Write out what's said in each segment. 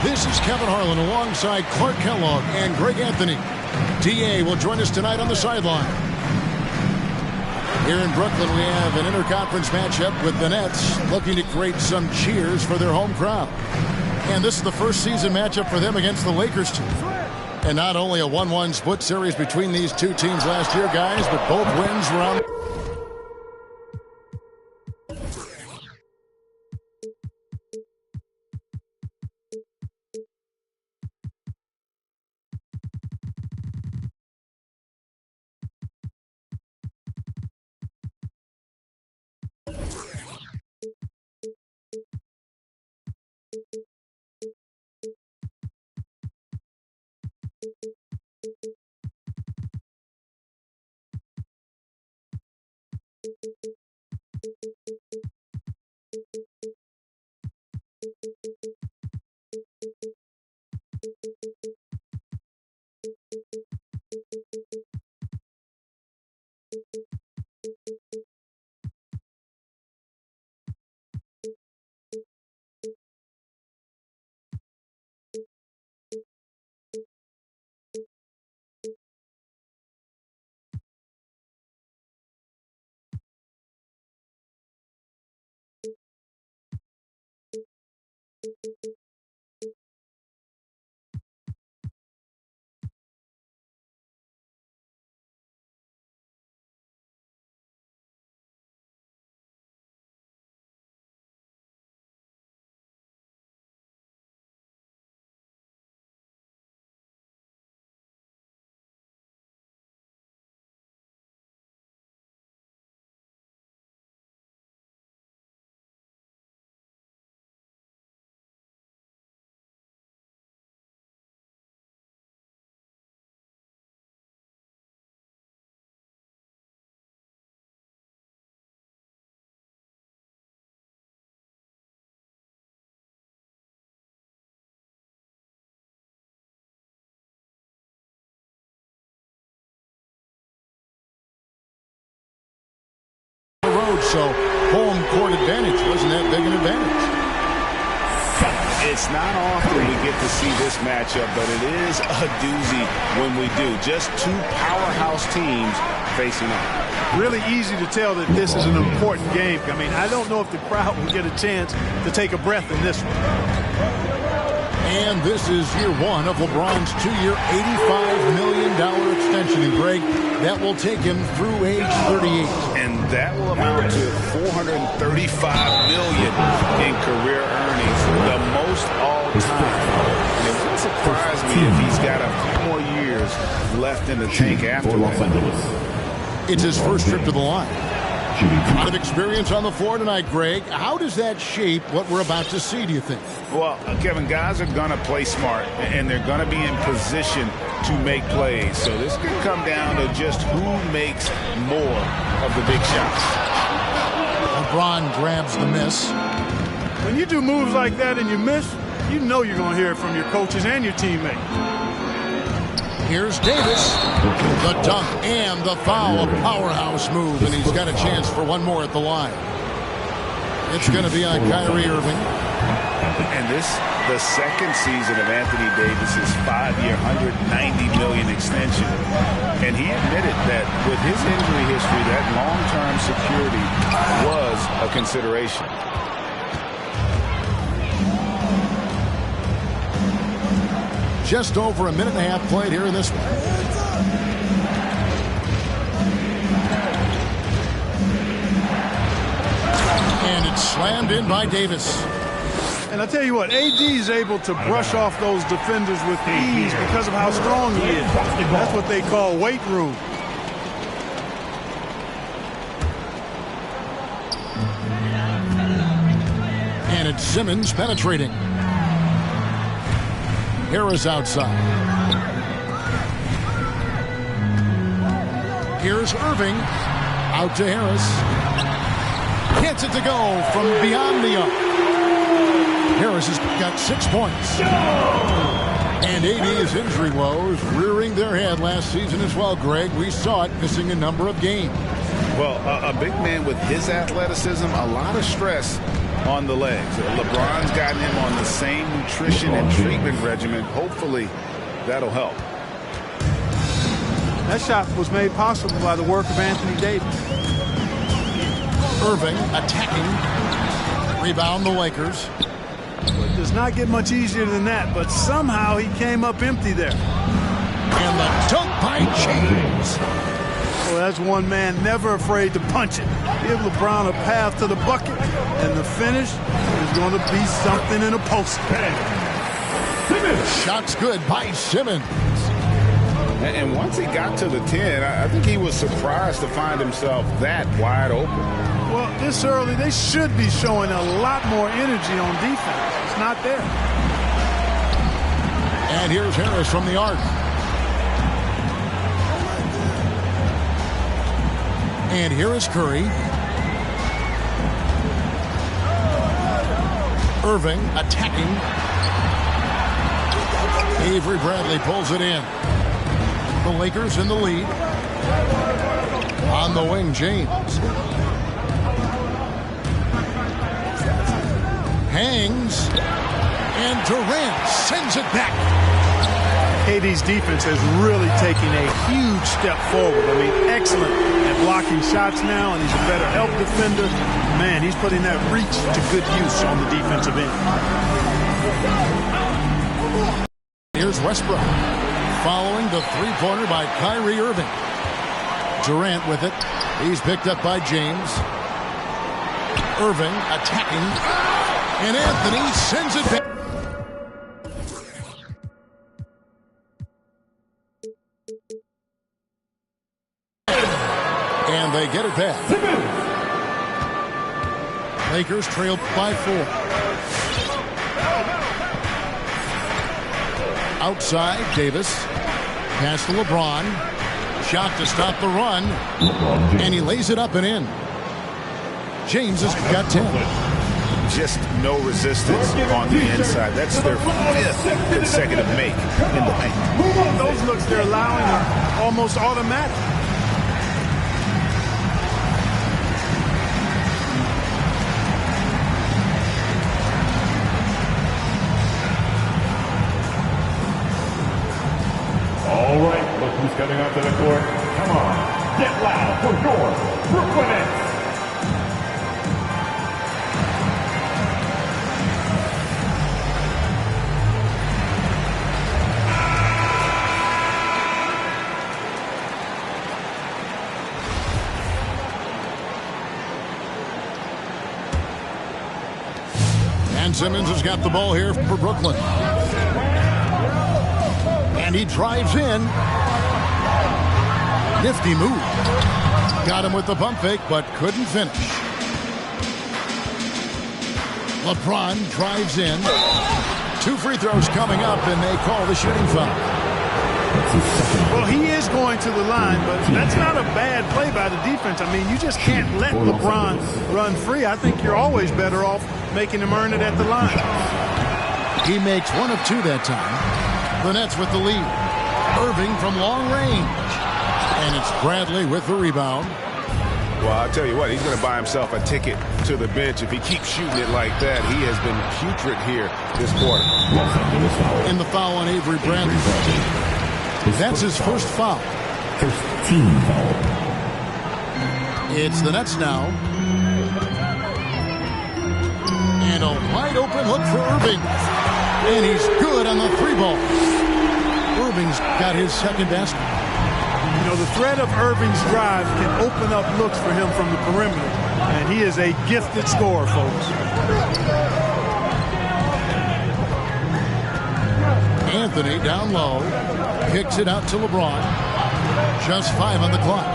This is Kevin Harlan alongside Clark Kellogg and Greg Anthony. DA will join us tonight on the sideline. Here in Brooklyn, we have an interconference matchup with the Nets looking to create some cheers for their home crowd. And this is the first season matchup for them against the Lakers team. And not only a 1-1 split series between these two teams last year, guys, but both wins were on. So home court advantage wasn't that big an advantage. It's not often we get to see this matchup, but it is a doozy when we do. Just two powerhouse teams facing off. Really easy to tell that this is an important game. I mean, I don't know if the crowd will get a chance to take a breath in this one. And this is year one of LeBron's two-year, $85 million extension. And Greg, that will take him through age 38. And that will amount to $435 million in career earnings, the most all time. And it wouldn't surprise me if he's got a few more years left in the tank after that. It's his first trip to the line. A lot of experience on the floor tonight, Greg. How does that shape what we're about to see, do you think? Well, Kevin, guys are going to play smart, and they're going to be in position to make plays. So this could come down to just who makes more of the big shots. LeBron grabs the miss. When you do moves like that and you miss, you know you're going to hear it from your coaches and your teammates. Here's Davis. The dunk and the foul. A powerhouse move, and he's got a chance for one more at the line. It's going to be on Kyrie Irving. And this, the second season of Anthony Davis's 5-year, $190 million extension. And he admitted that with his injury history, that long-term security was a consideration. Just over a minute and a half played here in this one. And it's slammed in by Davis. And I tell you what, AD is able to brush off those defenders with ease because of how strong he is. That's what they call weight room. And it's Simmons penetrating. Harris outside. Here's Irving. Out to Harris. Gets it to go from beyond the arc. Harris has got 6 points. And AD's injury woes rearing their head last season as well, Greg. We saw it missing a number of games. Well, a big man with his athleticism, a lot of stress on the legs. LeBron's gotten him on the same nutrition and treatment regimen. Hopefully, that'll help. That shot was made possible by the work of Anthony Davis. Irving attacking. Rebound the Lakers. It does not get much easier than that, but somehow he came up empty there. And the dunk by James. Well, that's one man never afraid to punch it. Give LeBron a path to the bucket, and the finish is going to be something in a post. Shots good by Simmons. And once he got to the 10, I think he was surprised to find himself that wide open. Well, this early, they should be showing a lot more energy on defense. It's not there. And here's Harris from the arc. And here is Curry. Irving attacking. Avery Bradley pulls it in. The Lakers in the lead. On the wing, James. Hangs. And Durant sends it back. KD's defense has really taken a huge step forward. I mean, excellent at blocking shots now, and he's a better help defender. Man, he's putting that reach to good use on the defensive end. Here's Westbrook. Following the three-pointer by Kyrie Irving. Durant with it. He's picked up by James. Irving attacking. And Anthony sends it back. And they get it back. Lakers trail by 4. Outside, Davis. Pass to LeBron. Shot to stop the run. And he lays it up and in. James has got 10. Just no resistance on the inside. That's their 5th consecutive make in the paint. Those looks they're allowing are almost automatic. All right, look who's coming onto the court. Come on, get loud for your Brooklyn Nets. And Simmons has got the ball here for Brooklyn. And he drives in. Nifty move. Got him with the pump fake, but couldn't finish. LeBron drives in. 2 free throws coming up, and they call the shooting foul. Well, he is going to the line, but that's not a bad play by the defense. I mean, you just can't let LeBron run free. I think you're always better off making him earn it at the line. He makes 1 of 2 that time. The Nets with the lead. Irving from long range. And it's Bradley with the rebound. Well, I'll tell you what, he's going to buy himself a ticket to the bench if he keeps shooting it like that. He has been putrid here this quarter. In the foul on Avery Bradley. That's his first foul. First team foul. It's the Nets now. And a wide open look for Irving. And he's good on the 3 ball. Irving's got his second basket. You know, the threat of Irving's drive can open up looks for him from the perimeter. And he is a gifted scorer, folks. Anthony down low. Kicks it out to LeBron. Just 5 on the clock.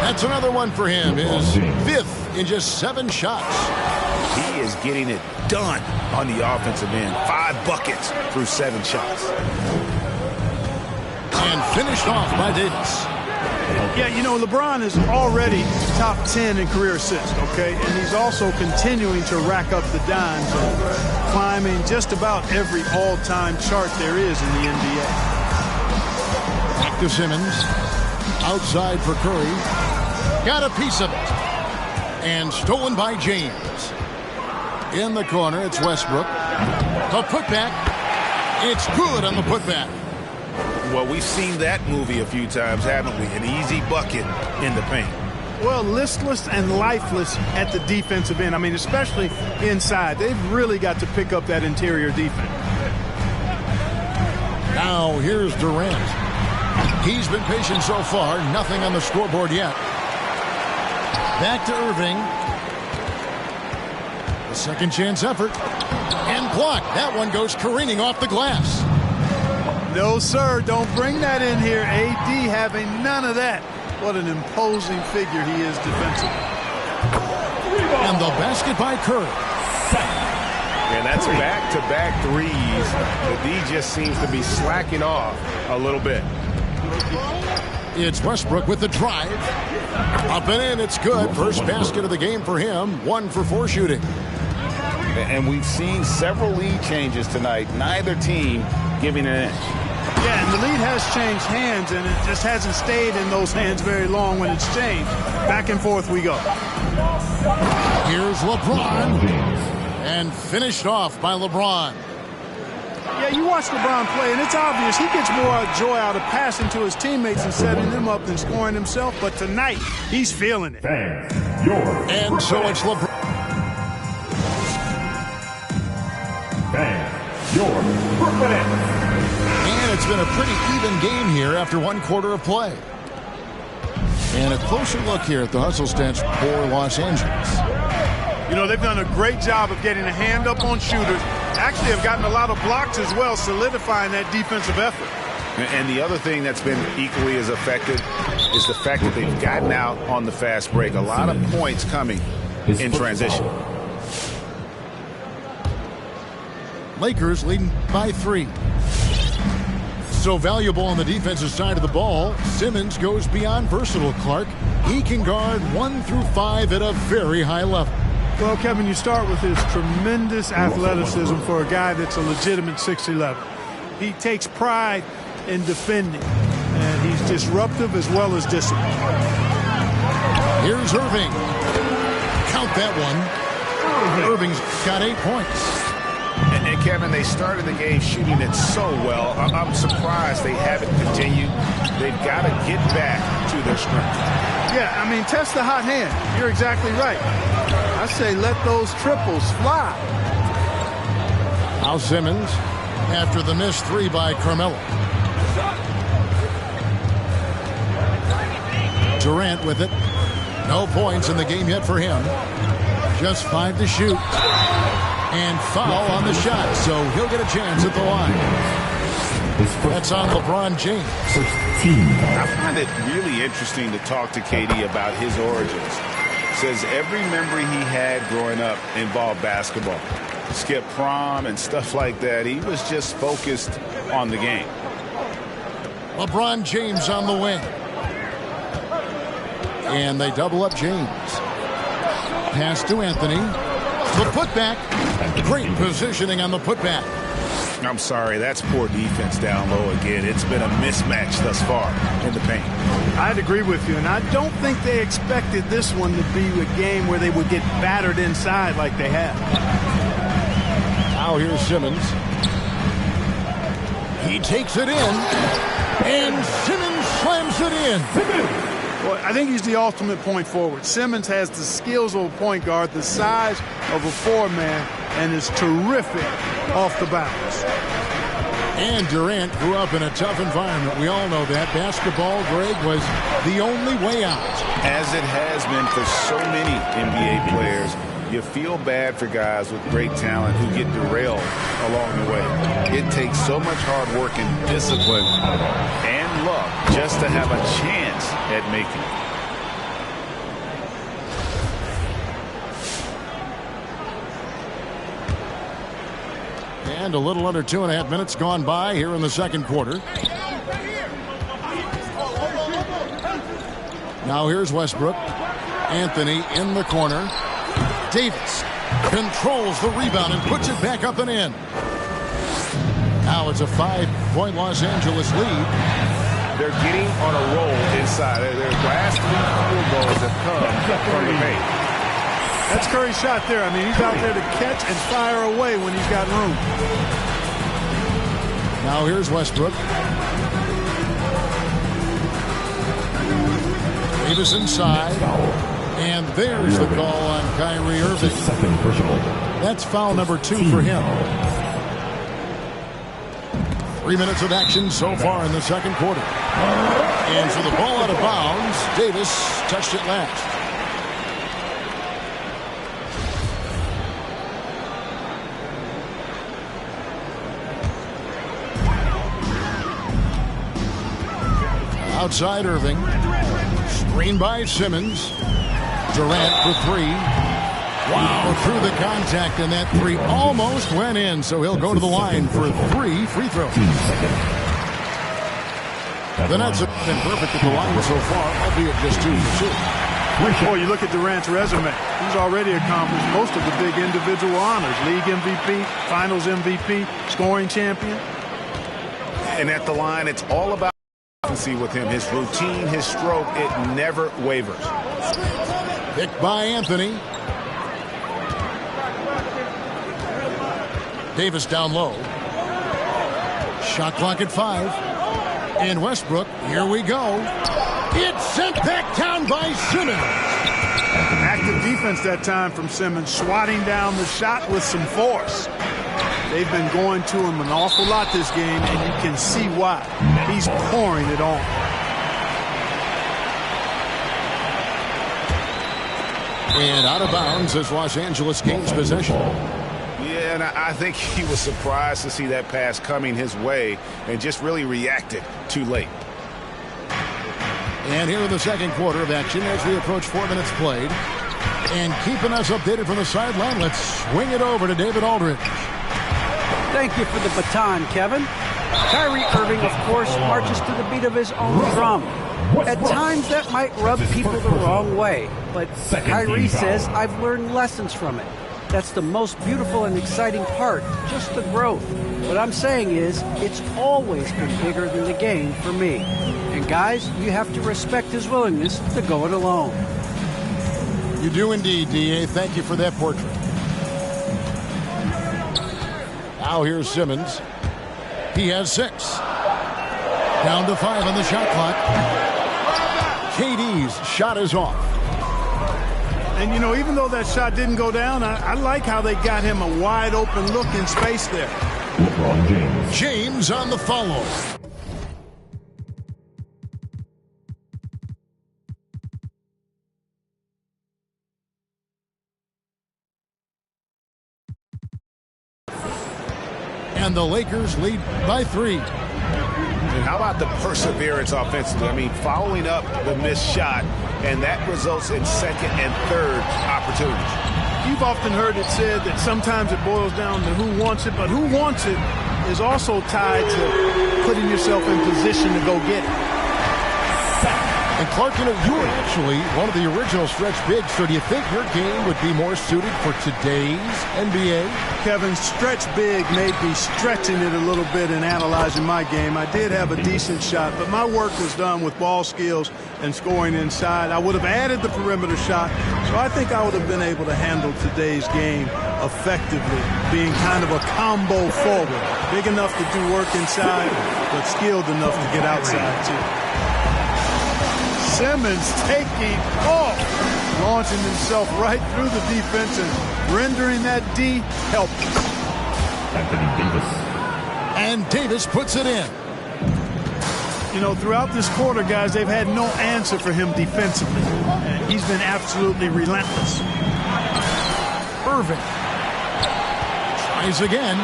That's another one for him. His 5th in just 7 shots. He is getting it done on the offensive end. 5 buckets through 7 shots. And finished off by Davis. Yeah, you know, LeBron is already top 10 in career assists, okay? And he's also continuing to rack up the dimes and climbing just about every all-time chart there is in the NBA. Back to Simmons. Outside for Curry. Got a piece of it. And stolen by James. In the corner, it's Westbrook. The putback. It's good on the putback. Well, we've seen that movie a few times, haven't we? An easy bucket in the paint. Well, listless and lifeless at the defensive end. I mean, especially inside. They've really got to pick up that interior defense. Now, here's Durant. He's been patient so far. Nothing on the scoreboard yet. Back to Irving. The second chance effort. And blocked. That one goes careening off the glass. No, sir. Don't bring that in here. AD having none of that. What an imposing figure he is defensively. And the basket by Curry. And that's back-to-back threes. The D just seems to be slacking off a little bit. It's Westbrook with the drive. Up and in, it's good. First basket of the game for him. 1 for 4 shooting. And we've seen several lead changes tonight. Neither team giving an inch. Yeah, and the lead has changed hands, and it just hasn't stayed in those hands very long when it's changed. Back and forth we go. Here's LeBron. And finished off by LeBron. Yeah, you watch LeBron play, and it's obvious he gets more joy out of passing to his teammates and setting them up than scoring himself. But tonight, he's feeling it. And so it's LeBron. And it's been a pretty even game here after 1 quarter of play. And a closer look here at the hustle stats for Los Angeles. You know, they've done a great job of getting a hand up on shooters. Actually have gotten a lot of blocks as well, solidifying that defensive effort. And the other thing that's been equally as effective is the fact that they've gotten out on the fast break. A lot of points coming in transition. Lakers leading by 3. So valuable on the defensive side of the ball, Simmons goes beyond versatile Clark. He can guard 1 through 5 at a very high level. Well, Kevin, you start with his tremendous athleticism for a guy that's a legitimate 6'11". He takes pride in defending, and he's disruptive as well as disciplined. Here's Irving. Count that one. Irving's got 8 points. And Kevin, they started the game shooting it so well. I'm surprised they haven't continued. They've got to get back to their strength. Yeah, I mean, test the hot hand. You're exactly right. I say let those triples fly. Now Simmons after the missed 3 by Carmelo. Durant with it. No points in the game yet for him. Just 5 to shoot. And foul on the shot, so he'll get a chance at the line. That's on LeBron James. I find it really interesting to talk to KD about his origins. Says every memory he had growing up involved basketball. Skip prom and stuff like that. He was just focused on the game. LeBron James on the wing. And they double up James. Pass to Anthony. The putback. Great positioning on the putback. I'm sorry, that's poor defense down low again. It's been a mismatch thus far in the paint. I'd agree with you, and I don't think they expected this one to be a game where they would get battered inside like they have. Now here's Simmons. He takes it in, and Simmons slams it in. Well, I think he's the ultimate point forward. Simmons has the skills of a point guard, the size of a 4-man, and is terrific off the bounce. And Durant grew up in a tough environment. We all know that. Basketball, Greg, was the only way out. As it has been for so many NBA players, you feel bad for guys with great talent who get derailed along the way. It takes so much hard work and discipline and luck just to have a chance at making it. And a little under 2.5 minutes gone by here in the second quarter. Now here's Westbrook. Anthony in the corner. Davis controls the rebound and puts it back up and in. Now it's a 5-point Los Angeles lead. They're getting on a roll inside. Their last 3 field goals have come from the paint. That's Curry's shot there. I mean, he's out there to catch and fire away when he's got room. Now here's Westbrook. Davis inside. And there's the call on Kyrie Irving. Second personal. That's foul number 2 for him. 3 minutes of action so far in the second quarter. And so the ball out of bounds. Davis touched it last. Outside Irving. Screen by Simmons. Durant for 3. Wow, through the contact, and that 3 almost went in, so he'll go to the line for 3 free throws. The Nets have been perfect at the line so far, albeit just 2 for 2. Boy, you look at Durant's resume. He's already accomplished most of the big individual honors. League MVP, Finals MVP, scoring champion. And at the line, it's all about consistency with him. His routine, his stroke, it never wavers. Picked by Anthony. Davis down low. Shot clock at 5. And Westbrook, here we go. It's sent back down by Simmons. Active defense that time from Simmons, swatting down the shot with some force. They've been going to him an awful lot this game, and you can see why. He's pouring it on. And out of bounds as Los Angeles gains possession. Yeah, and I think he was surprised to see that pass coming his way and just really reacted too late. And here in the second quarter of action as we approach 4 minutes played. And keeping us updated from the sideline, let's swing it over to David Aldridge. Thank you for the baton, Kevin. Kyrie Irving, of course, marches to the beat of his own drum. At times that might rub people the wrong way, but Kyrie says I've learned lessons from it. That's the most beautiful and exciting part, just the growth. What I'm saying is, it's always been bigger than the game for me. And guys, you have to respect his willingness to go it alone. You do indeed, D.A. Thank you for that portrait. Now here's Simmons. He has 6. Down to 5 on the shot clock. KD's shot is off. And, you know, even though that shot didn't go down, I like how they got him a wide open look in space there. LeBron James. James on the follow. And the Lakers lead by 3. And how about the perseverance offensively? I mean, following up the missed shot, and that results in second and third opportunities. You've often heard it said that sometimes it boils down to who wants it, but who wants it is also tied to putting yourself in position to go get it. And Clark, you know, you were actually one of the original stretch bigs, so do you think your game would be more suited for today's NBA? Kevin, stretch big made me stretching it a little bit and analyzing my game. I did have a decent shot, but my work was done with ball skills and scoring inside. I would have added the perimeter shot, so I think I would have been able to handle today's game effectively, being kind of a combo forward. Big enough to do work inside, but skilled enough to get outside, too. Simmons taking off, launching himself right through the defense and rendering that D helpless. Anthony Davis. And Davis puts it in. You know, throughout this quarter, guys, they've had no answer for him defensively. And he's been absolutely relentless. Irving tries again.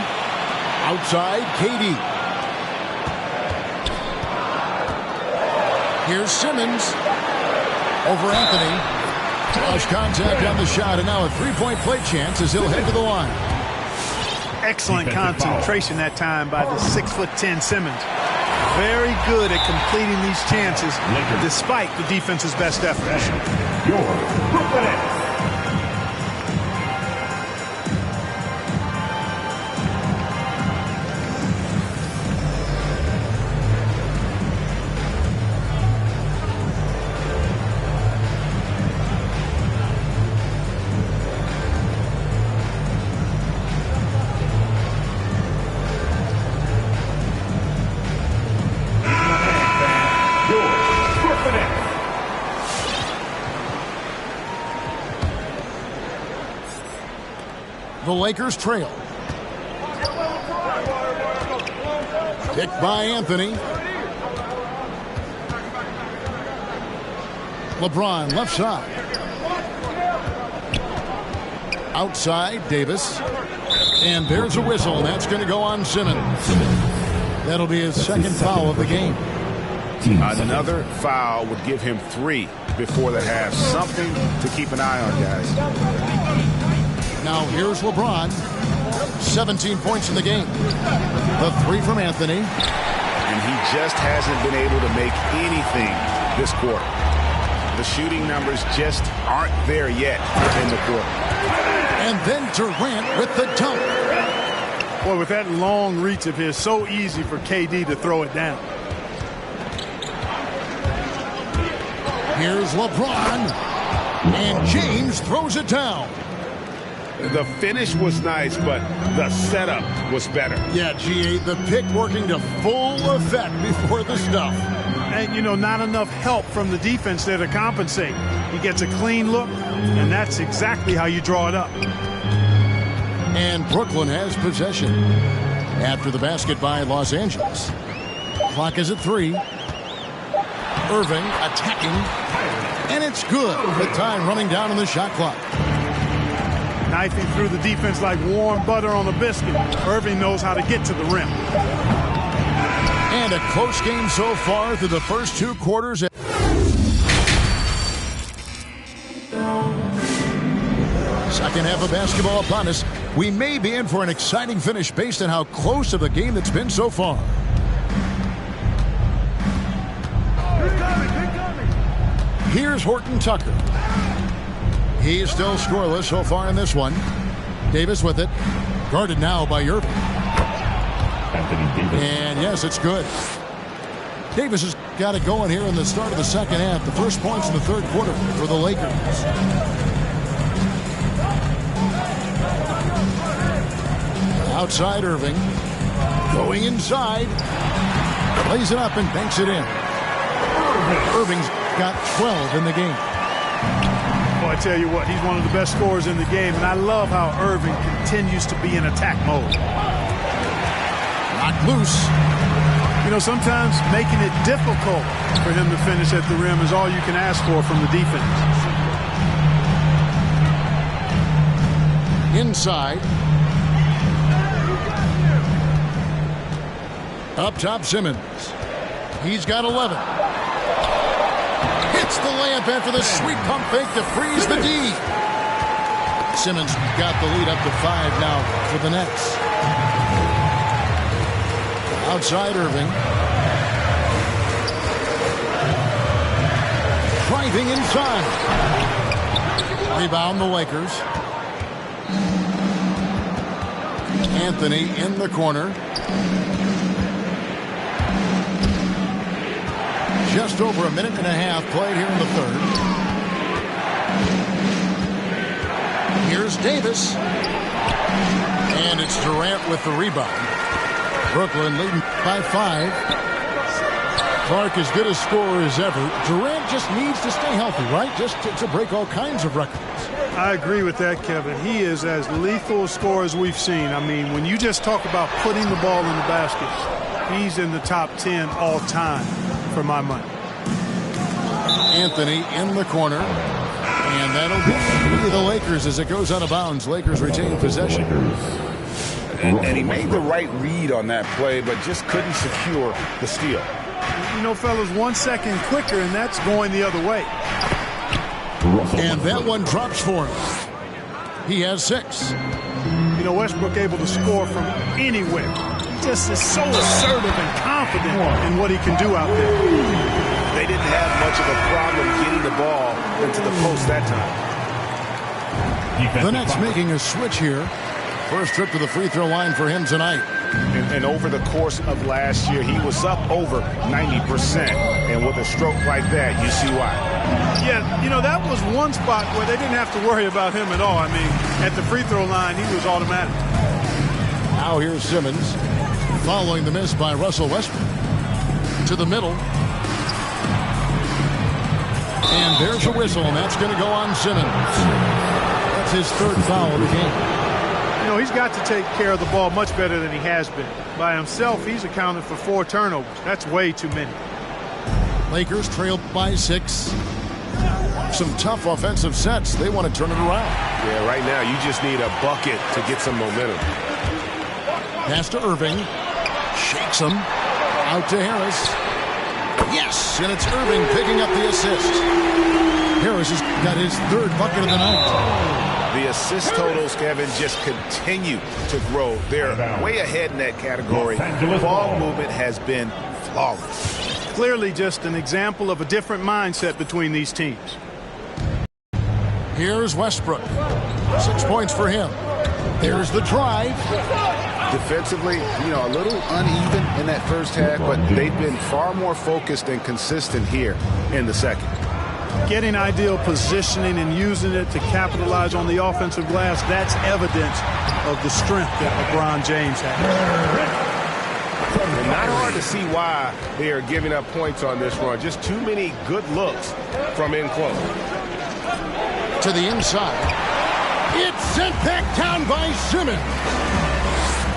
Outside, KD. Here's Simmons over Anthony. Flush contact on the shot, and now a three-point play chance as he'll head to the line. Excellent concentration that time by the 6'10" Simmons. Very good at completing these chances despite the defense's best effort. Your Brooklyn Nets. The Lakers trail. Picked by Anthony. LeBron left side. Outside, Davis. And there's a whistle, and that's going to go on Simmons. That'll be his second foul of the game. Another foul would give him 3 before the half. Something to keep an eye on, guys. Now here's LeBron. 17 points in the game. The 3 from Anthony. And he just hasn't been able to make anything this quarter. The shooting numbers just aren't there yet in the quarter. And then Durant with the dunk. Boy, with that long reach of his, so easy for KD to throw it down. Here's LeBron. And James throws it down. The finish was nice, but the setup was better. Yeah, G8, the pick working to full effect before the stuff. And, you know, not enough help from the defense there to compensate. He gets a clean look, and that's exactly how you draw it up. And Brooklyn has possession after the basket by Los Angeles. Clock is at 3. Irving attacking, and it's good. The time running down on the shot clock. Knifing through the defense like warm butter on a biscuit. Irving knows how to get to the rim. And a close game so far through the first 2 quarters. Second half of basketball upon us. We may be in for an exciting finish based on how close of a game that's been so far. Here's Horton Tucker. He is still scoreless so far in this one. Davis with it. Guarded now by Irving. And yes, it's good. Davis has got it going here in the start of the second half. The first points in the third quarter for the Lakers. Outside Irving. Going inside. Lays it up and banks it in. Irving's got 12 in the game. Well, I tell you what, he's one of the best scorers in the game, and I love how Irving continues to be in attack mode. Knocked loose. You know, sometimes making it difficult for him to finish at the rim is all you can ask for from the defense. Inside. Up top, Simmons. He's got 11. Hits the layup after the sweet pump fake to freeze the D. Simmons got the lead up to 5 now for the Nets. Outside Irving. Driving inside. Rebound the Lakers. Anthony in the corner. Just over a minute and a half played here in the third. Here's Davis. And it's Durant with the rebound. Brooklyn leading by 5. Clark as good a scorer as ever. Durant just needs to stay healthy, right? Just to break all kinds of records. I agree with that, Kevin. He is as lethal a scorer as we've seen. I mean, when you just talk about putting the ball in the basket, he's in the top 10 all time for my money. Anthony in the corner. And that'll be the Lakers as it goes out of bounds. Lakers retain possession. And he made the right read on that play, but just couldn't secure the steal. You know, fellas, 1 second quicker, and that's going the other way. And that one drops for him. He has 6. You know, Westbrook able to score from anywhere. He just is so assertive and confident in what he can do out there. They didn't have much of a problem getting the ball into the post that time. The Nets making a switch here. First trip to the free throw line for him tonight. And over the course of last year, he was up over 90%. And with a stroke like that, you see why. Yeah, you know, that was one spot where they didn't have to worry about him at all. I mean, at the free throw line, he was automatic. Now here's Simmons following the miss by Russell Westbrook. To the middle. And there's a whistle, and that's going to go on Simmons. That's his third foul of the game. You know, he's got to take care of the ball much better than he has been. By himself, he's accounted for 4 turnovers. That's way too many. Lakers trailed by 6. Some tough offensive sets. They want to turn it around. Yeah, right now you just need a bucket to get some momentum. Pass to Irving. Shakes him. Out to Harris. Yes, and it's Irving picking up the assist. Harris has got his 3rd bucket of the night. The assist totals, Kevin, just continue to grow. They're way ahead in that category. Ball movement has been flawless. Clearly just an example of a different mindset between these teams. Here's Westbrook. 6 points for him. There's the drive. Defensively, a little uneven in that first half, but they've been far more focused and consistent here in the second. Getting ideal positioning and using it to capitalize on the offensive glass, that's evidence of the strength that LeBron James has. And not hard to see why they are giving up points on this run. Just too many good looks from in close. To the inside. It's sent back down by Simmons.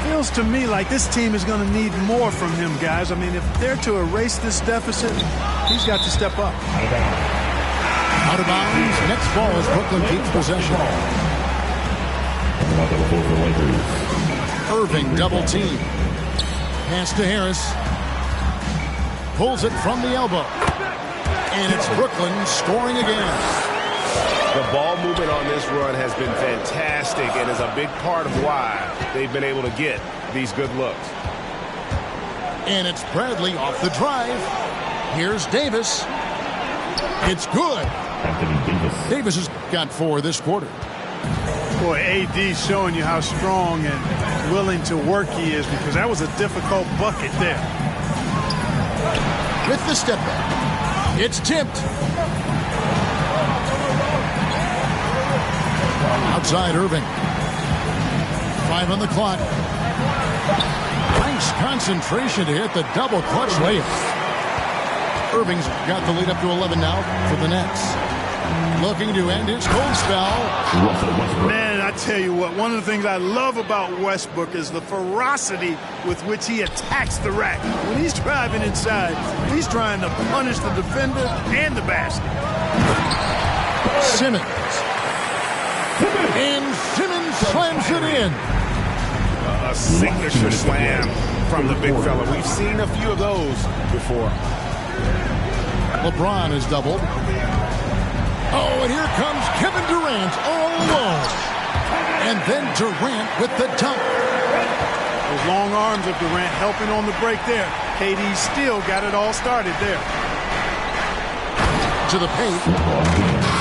Feels to me like this team is going to need more from him, guys. I mean, if they're to erase this deficit, he's got to step up. Out of bounds. Next ball as Brooklyn keeps possession. Irving double team. Pass to Harris. Pulls it from the elbow. And it's Brooklyn scoring again. The ball movement on this run has been fantastic and is a big part of why they've been able to get these good looks. And it's Bradley off the drive. Here's Davis. It's good. Davis has got 4 this quarter. Boy, AD's showing you how strong and willing to work he is, because that was a difficult bucket there. With the step back. It's tipped. Outside Irving. 5 on the clock. Nice concentration to hit the double clutch layup. Irving's got the lead up to 11 now for the Nets. Looking to end his cold spell. Man, I tell you what, one of the things I love about Westbrook is the ferocity with which he attacks the rack. When he's driving inside, he's trying to punish the defender and the basket. Simmons. And Simmons slams it in. A signature slam from the big fella. We've seen a few of those before. LeBron is doubled. Oh, and here comes Kevin Durant all alone. And then Durant with the dunk. Those long arms of Durant helping on the break there. KD still got it all started there. To the paint.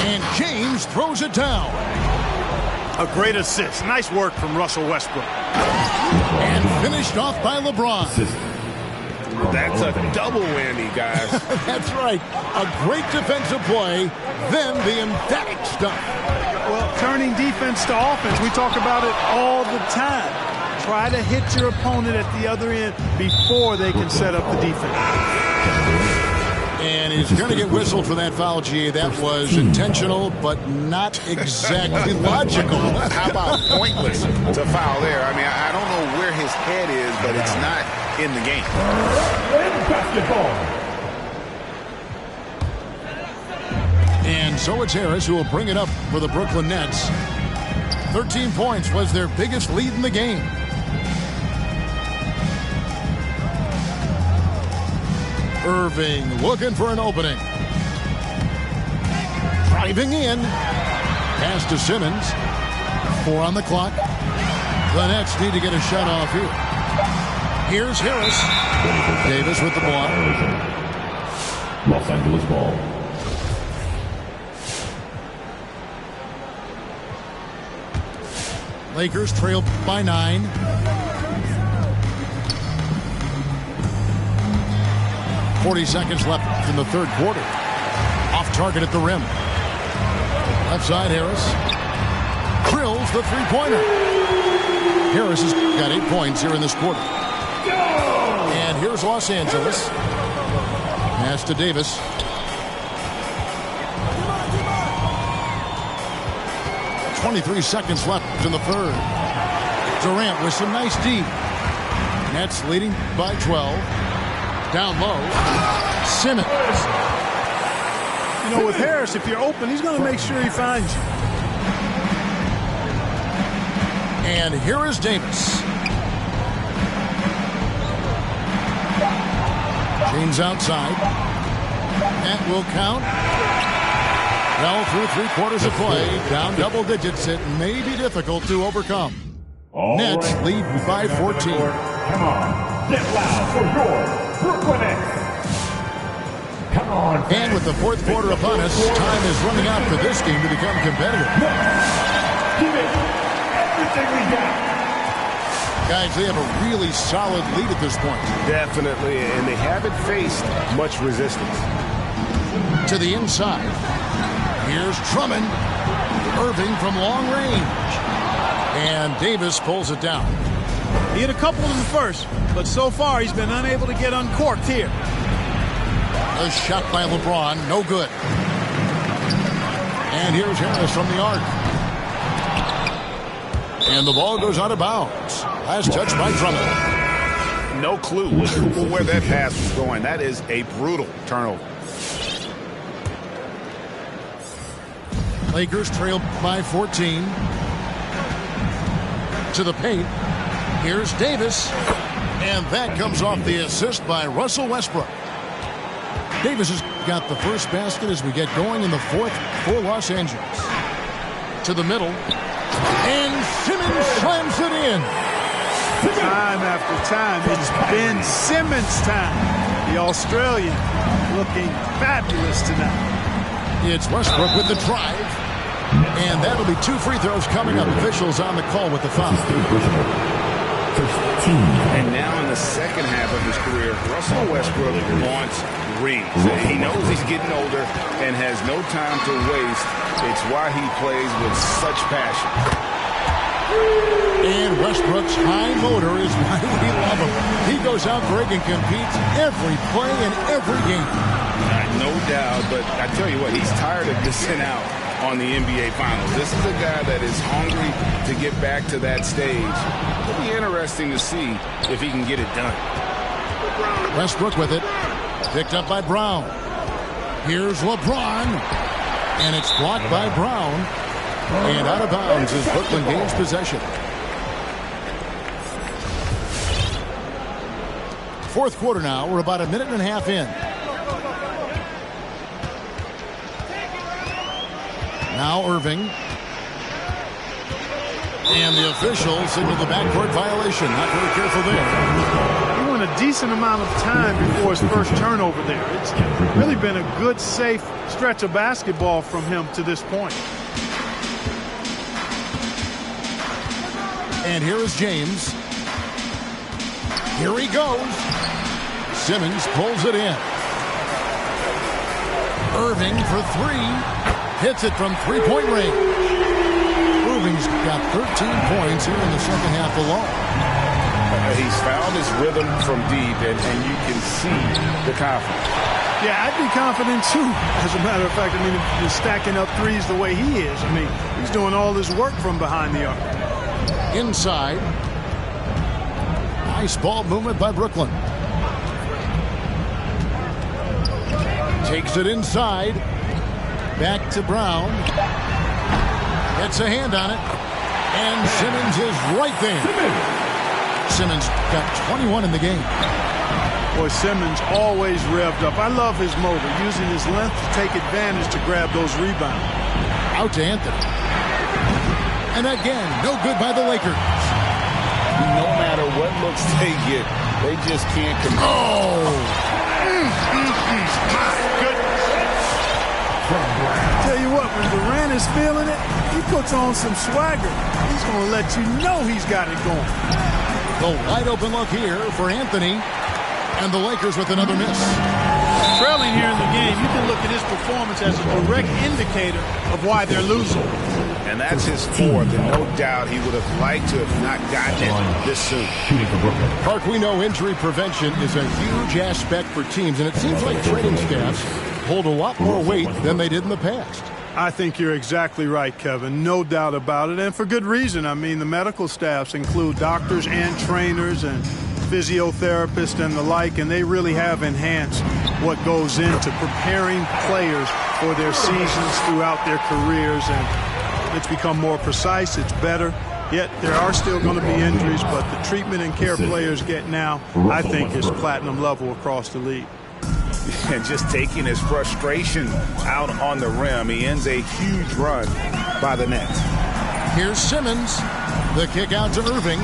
And James throws it down. A great assist. Nice work from Russell Westbrook. And finished off by LeBron. That's a double whammy, guys. That's right. A great defensive play, then the emphatic stuff. Well, turning defense to offense, we talk about it all the time. Try to hit your opponent at the other end before they can set up the defense. And he's going to get whistled for that foul, G. That was intentional, but not exactly logical. How about pointless to foul there? I mean, I don't know where his head is, but it's not in the game. And so it's Harris who will bring it up for the Brooklyn Nets. 13 points was their biggest lead in the game. Irving looking for an opening. Driving in. Pass to Simmons. 4 on the clock. The Nets need to get a shot off here. Here's Harris. Davis with the ball. Los Angeles ball. Lakers trail by 9. .40 seconds left in the third quarter. Off target at the rim. Left side, Harris. Drills the three-pointer. Harris has got 8 points here in this quarter. And here's Los Angeles. Pass to Davis. .23 seconds left in the third. Durant with some nice D. Nets leading by 12. Down low. Simmons. You know, with Harris, if you're open, he's going to make sure he finds you. And here is Davis. James outside. That will count. Well, through 3/4 of play, down double digits, it may be difficult to overcome. Nets lead by 14. Come on, get loud for your Brooklyn Nets. Come on. And with the fourth quarter upon us, time is running out for this game to become competitive. Give it everything we got. Guys, they have a really solid lead at this point. Definitely, and they haven't faced much resistance. To the inside. Here's Drummond. Irving from long range. And Davis pulls it down. He hit a couple in the first, but so far he's been unable to get uncorked here. A shot by LeBron, no good. And here's Harris from the arc. And the ball goes out of bounds. Last touch by Drummond. No clue where that pass was going. That is a brutal turnover. Lakers trail by 14. To the paint. Here's Davis. And that comes off the assist by Russell Westbrook. Davis has got the first basket as we get going in the fourth for Los Angeles. To the middle. And Simmons slams it in. Time after time, it's Ben Simmons' time. The Australian looking fabulous tonight. It's Westbrook with the drive. And that'll be 2 free throws coming up. Officials on the call with the foul. And now in the second half of his career, Russell Westbrook wants rings. He knows he's getting older and has no time to waste. It's why he plays with such passion. And Westbrook's high motor is why we love him. He goes out big and competes every play in every game. No doubt, but I tell you what, he's tired of missing out on the NBA Finals. This is a guy that is hungry to get back to that stage. It'll be interesting to see if he can get it done. Westbrook with it. Picked up by Brown. Here's LeBron. And it's blocked by Brown. And out of bounds as Brooklyn gains possession. Fourth quarter now. We're about a minute and a half in. Now Irving. And the official signaled the backcourt violation. Not very careful there. He went a decent amount of time before his first turnover there. It's really been a good, safe stretch of basketball from him to this point. And here is James. Here he goes. Simmons pulls it in. Irving for three. Hits it from three-point range. Irving's got 13 points here in the second half alone. He's found his rhythm from deep, and you can see the confidence. Yeah, I'd be confident too. As a matter of fact, I mean, if you're stacking up threes the way he is, I mean, he's doing all his work from behind the arc. Inside. Nice ball movement by Brooklyn. Takes it inside. Back to Brown. Gets a hand on it. And Simmons is right there. Simmons got 21 in the game. Boy, Simmons always revved up. I love his motor, using his length to take advantage to grab those rebounds. Out to Anthony. And again, no good by the Lakers. No matter what looks they get, they just can't control. Oh! My goodness. Tell you what, when Durant is feeling it, he puts on some swagger. He's going to let you know he's got it going. The wide open look here for Anthony. And the Lakers with another miss. Trailing here in the game, you can look at his performance as a direct indicator of why they're losing. And that's his fourth, and no doubt he would have liked to have not gotten it this soon. Park, we know injury prevention is a huge aspect for teams, and it seems like training staffs hold a lot more weight than they did in the past. I think you're exactly right, Kevin. No doubt about it, and for good reason. I mean, the medical staffs include doctors and trainers and physiotherapists and the like, and they really have enhanced what goes into preparing players for their seasons throughout their careers, and it's become more precise. It's better. Yet there are still going to be injuries, but the treatment and care players get now, I think, is platinum level across the league. And just taking his frustration out on the rim, he ends a huge run by the net. Here's Simmons. The kick out to Irving.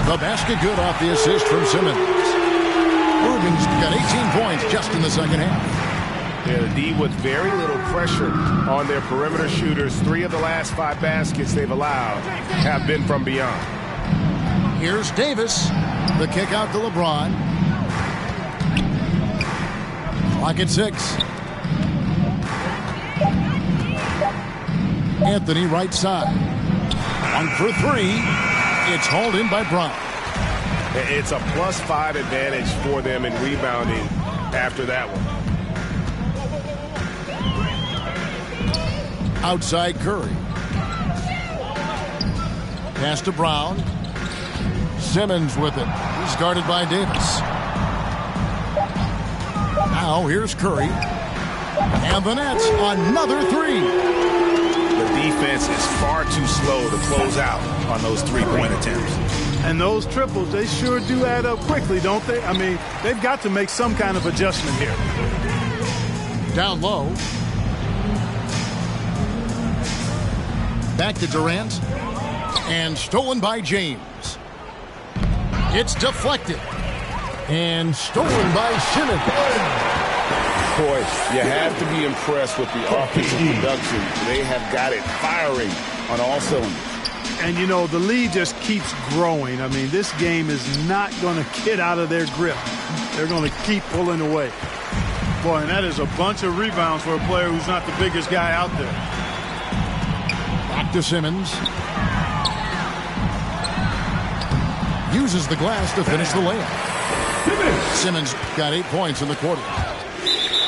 The basket good off the assist from Simmons. Irving's got 18 points just in the second half. Yeah, the D with very little pressure on their perimeter shooters. 3 of the last 5 baskets they've allowed have been from beyond. Here's Davis. The kick out to LeBron. Clock at 6. Anthony right side. 1 for 3. It's hauled in by Bryant. It's a +5 advantage for them in rebounding after that one. Outside Curry. Pass to Brown. Simmons with it. He's guarded by Davis. Now here's Curry. And the Nets, another 3. The defense is far too slow to close out on those 3-point attempts. And those triples, they sure do add up quickly, don't they? I mean, they've got to make some kind of adjustment here. Down low. Back to Durant. And stolen by James. It's deflected. And stolen by Simmons. Boy, you have to be impressed with the offensive production. They have got it firing on all cylinders. And, you know, the lead just keeps growing. I mean, this game is not going to get out of their grip. They're going to keep pulling away. Boy, and that is a bunch of rebounds for a player who's not the biggest guy out there. Back to Simmons. Uses the glass to finish the layup. Simmons got 8 points in the quarter.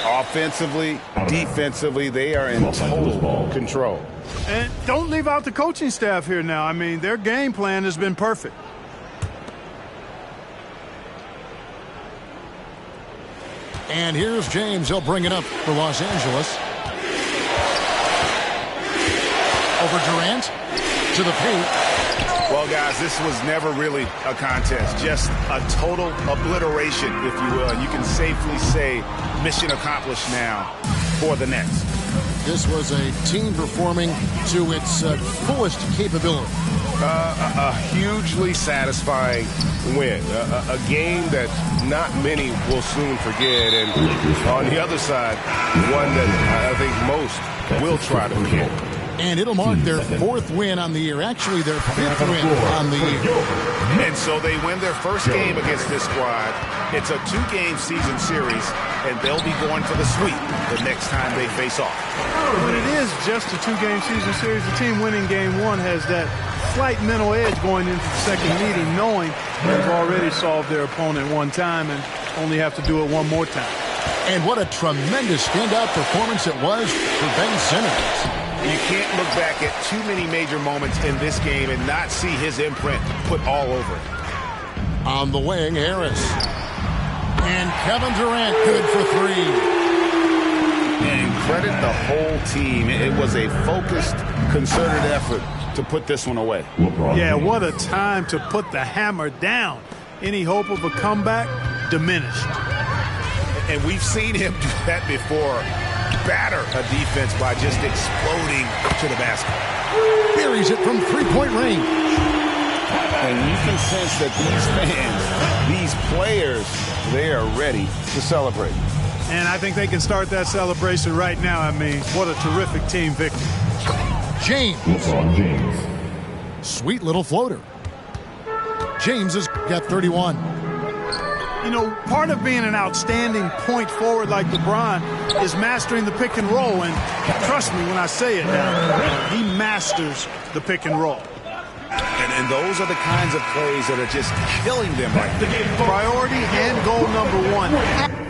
Offensively, defensively, they are in total control. And don't leave out the coaching staff here now. I mean, their game plan has been perfect. And here's James. He'll bring it up for Los Angeles. Over Durant to the paint. Well, guys, this was never really a contest. Just a total obliteration, if you will. And you can safely say mission accomplished now for the Nets. This was a team performing to its fullest capability. A hugely satisfying win. A game that not many will soon forget. And on the other side, one that I think most will try to forget. And it'll mark their 4th win on the year. Actually, their 5th win on the year. And so they win their first game against this squad. It's a 2-game season series, and they'll be going for the sweep the next time they face off. But it is just a 2-game season series. The team winning game 1 has that slight mental edge going into the second meeting, knowing they've already solved their opponent one time and only have to do it one more time. And what a tremendous standout performance it was for Ben Simmons. You can't look back at too many major moments in this game and not see his imprint put all over it. On the wing, Harris. And Kevin Durant good for 3. And credit the whole team. It was a focused, concerted effort to put this one away. Yeah, what a time to put the hammer down. Any hope of a comeback diminished. And we've seen him do that before. Batter a defense by just exploding to the basket. Buries it from 3-point range. And you can sense that these fans, these players, they are ready to celebrate. And I think they can start that celebration right now. I mean, what a terrific team victory. James. LeBron James. Sweet little floater. James has got 31. You know, part of being an outstanding point forward like LeBron is mastering the pick and roll. And trust me when I say it now, he masters the pick and roll. And those are the kinds of plays that are just killing them right now. Priority and goal number 1.